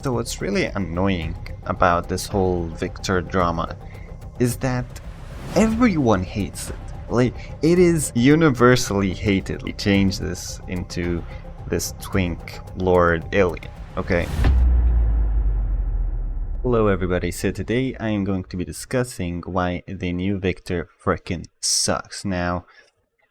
So what's really annoying about this whole Viktor drama is that everyone hates it. Like, it is universally hated. We change this into this twink lord alien, okay? Hello everybody, so today I am going to be discussing why the new Viktor frickin' sucks. Now,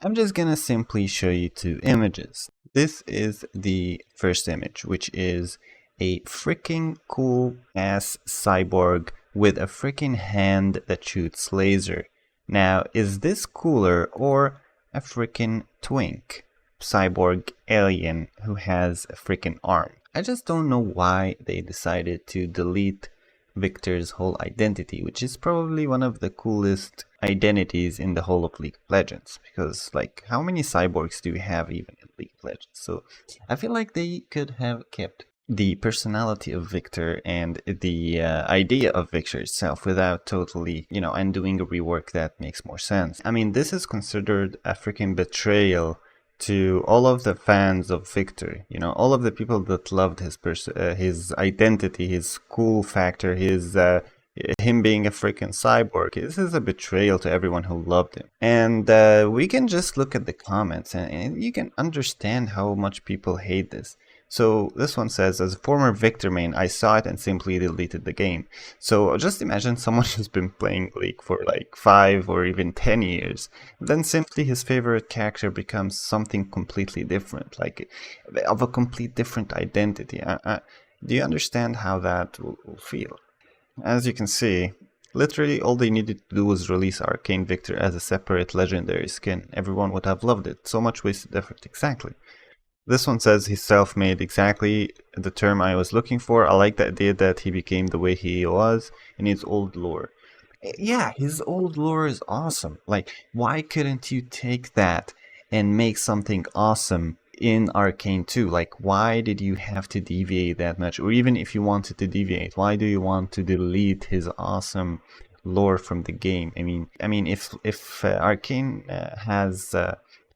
I'm just gonna simply show you two images. This is the first image, which is a freaking cool ass cyborg with a freaking hand that shoots laser. Now, is this cooler or a freaking twink cyborg alien who has a freaking arm? I just don't know why they decided to delete Viktor's whole identity, which is probably one of the coolest identities in the whole of League of Legends, because like how many cyborgs do we have even in League of Legends? So I feel like they could have kept the personality of Viktor and the idea of Viktor itself without totally, undoing a rework that makes more sense. I mean, this is considered a freaking betrayal to all of the fans of Viktor, all of the people that loved his identity, his cool factor, him being a freaking cyborg. This is a betrayal to everyone who loved him. And we can just look at the comments and you can understand how much people hate this. So this one says, as a former Viktor main, I saw it and simply deleted the game. So just imagine someone who's been playing League for like 5 or even 10 years. Then simply his favorite character becomes something completely different, like of a complete different identity. Do you understand how that will feel? As you can see, literally all they needed to do was release Arcane Viktor as a separate legendary skin. Everyone would have loved it. So much wasted effort, exactly. This one says he's self-made, exactly the term I was looking for. I like the idea that he became the way he was in his old lore. Yeah, his old lore is awesome. Like, why couldn't you take that and make something awesome in Arcane 2? Like, why did you have to deviate that much? Or even if you wanted to deviate, why do you want to delete his awesome lore from the game? I mean, if Arcane has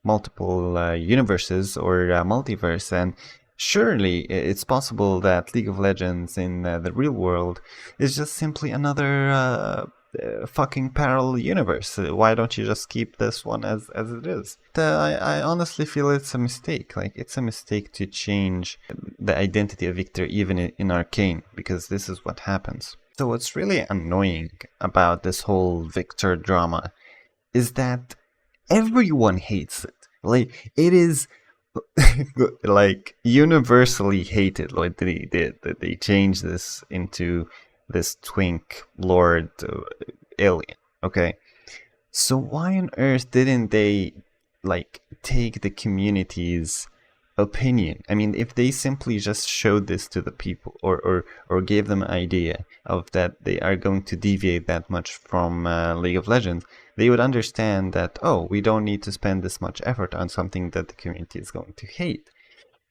multiple universes or multiverse, and surely it's possible that League of Legends in the real world is just simply another fucking parallel universe. Why don't you just keep this one as it is? I honestly feel it's a mistake. Like, it's a mistake to change the identity of Viktor even in Arcane, because this is what happens. So what's really annoying about this whole Viktor drama is that everyone hates it. Like, it is like universally hated. Like they did that they changed this into this twink lord alien. Okay, so why on earth didn't they like take the community's opinion? I mean, if they simply just showed this to the people, or gave them an idea of that they are going to deviate that much from League of Legends, they would understand that, oh, we don't need to spend this much effort on something that the community is going to hate.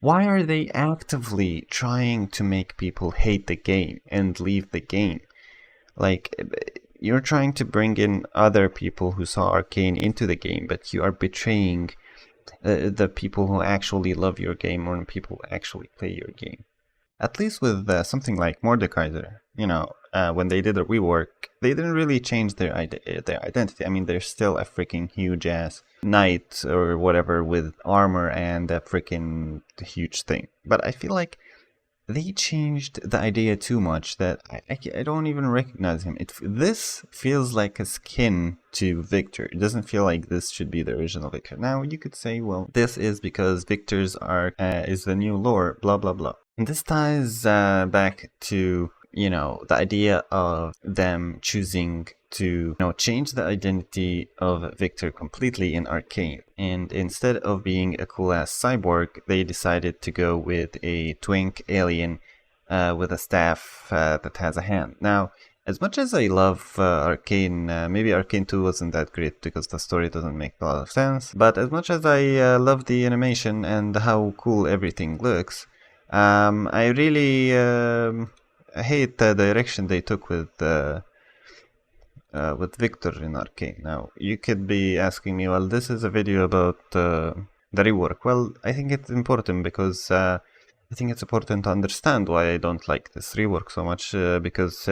Why are they actively trying to make people hate the game and leave the game? Like, you're trying to bring in other people who saw Arcane into the game, but you are betraying the people who actually love your game or people who actually play your game. At least with something like Mordekaiser, when they did a rework, they didn't really change their identity. I mean, they're still a freaking huge ass knight or whatever with armor and a freaking huge thing. But I feel like they changed the idea too much that I don't even recognize him. This feels like a skin to Viktor. It doesn't feel like this should be the original Viktor. Now you could say, well, this is because Viktor's arc is the new lore, blah blah blah. And this ties back to the idea of them choosing to change the identity of Viktor completely in Arcane, and instead of being a cool ass cyborg, they decided to go with a twink alien with a staff that has a hand. Now, as much as I love Arcane, maybe Arcane 2 wasn't that great because the story doesn't make a lot of sense, but as much as I love the animation and how cool everything looks, I really hate the direction they took with Viktor in Arcane. Now, you could be asking me, well, this is a video about the rework. Well, I think it's important because I think it's important to understand why I don't like this rework so much, because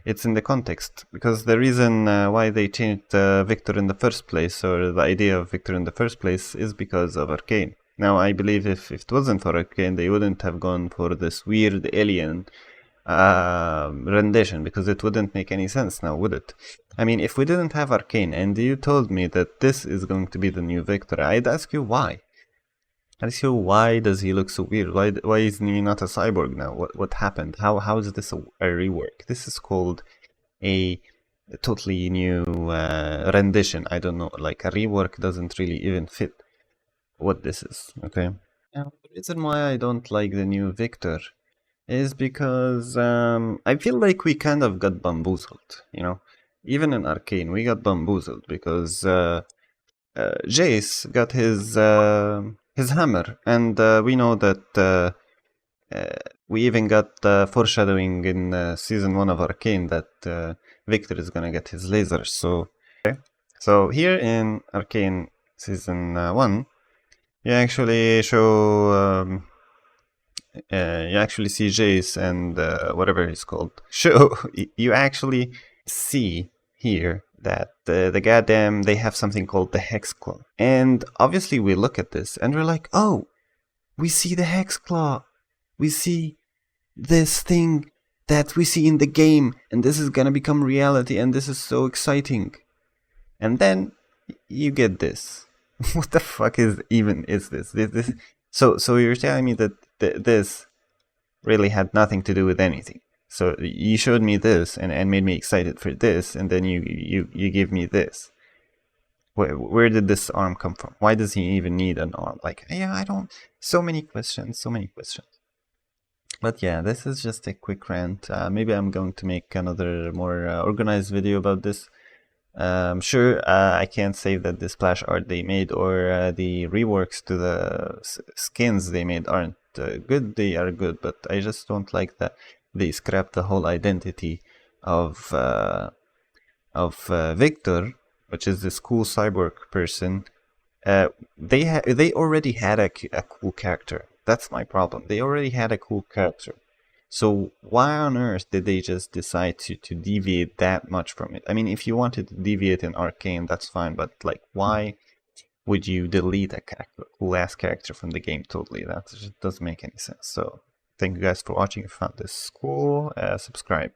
it's in the context. Because the reason why they changed Viktor in the first place, or the idea of Viktor in the first place, is because of Arcane. Now, I believe if it wasn't for Arcane, they wouldn't have gone for this weird alien rendition, because it wouldn't make any sense now, would it? I mean, if we didn't have Arcane, and you told me that this is going to be the new Viktor, I'd ask you why. So why does he look so weird? Why isn't he not a cyborg now? What happened? How is this a rework? This is called a totally new rendition. I don't know. Like a rework doesn't really even fit what this is. Okay. Now, the reason why I don't like the new Viktor is because I feel like we kind of got bamboozled. You know, even in Arcane, we got bamboozled because Jace got his hammer, and we know that we even got foreshadowing in season 1 of Arcane that Viktor is gonna get his lasers. So here in Arcane season 1, you actually show you actually see Jace and whatever he's called. You actually see here that the goddamn, they have something called the Hex Claw. And obviously we look at this and we're like, oh, we see the Hex Claw. We see this thing that we see in the game, and this is gonna become reality, and this is so exciting. And then you get this. What the fuck is this? So you're telling me that this really had nothing to do with anything. So you showed me this and made me excited for this, and then you give me this. Where did this arm come from? Why does he even need an arm? Like, yeah, I don't... So many questions. But yeah, this is just a quick rant. Maybe I'm going to make another more organized video about this. Sure, I can't say that the splash art they made or the reworks to the skins they made aren't good. They are good, but I just don't like that they scrapped the whole identity of Viktor, which is this cool cyborg person. They already had a cool character. That's my problem. They already had a cool character. So why on earth did they just decide to deviate that much from it? I mean, if you wanted to deviate in Arcane, that's fine, but like, why would you delete a character, cool-ass character from the game totally? That just doesn't make any sense. So thank you guys for watching. If you found this cool, subscribe.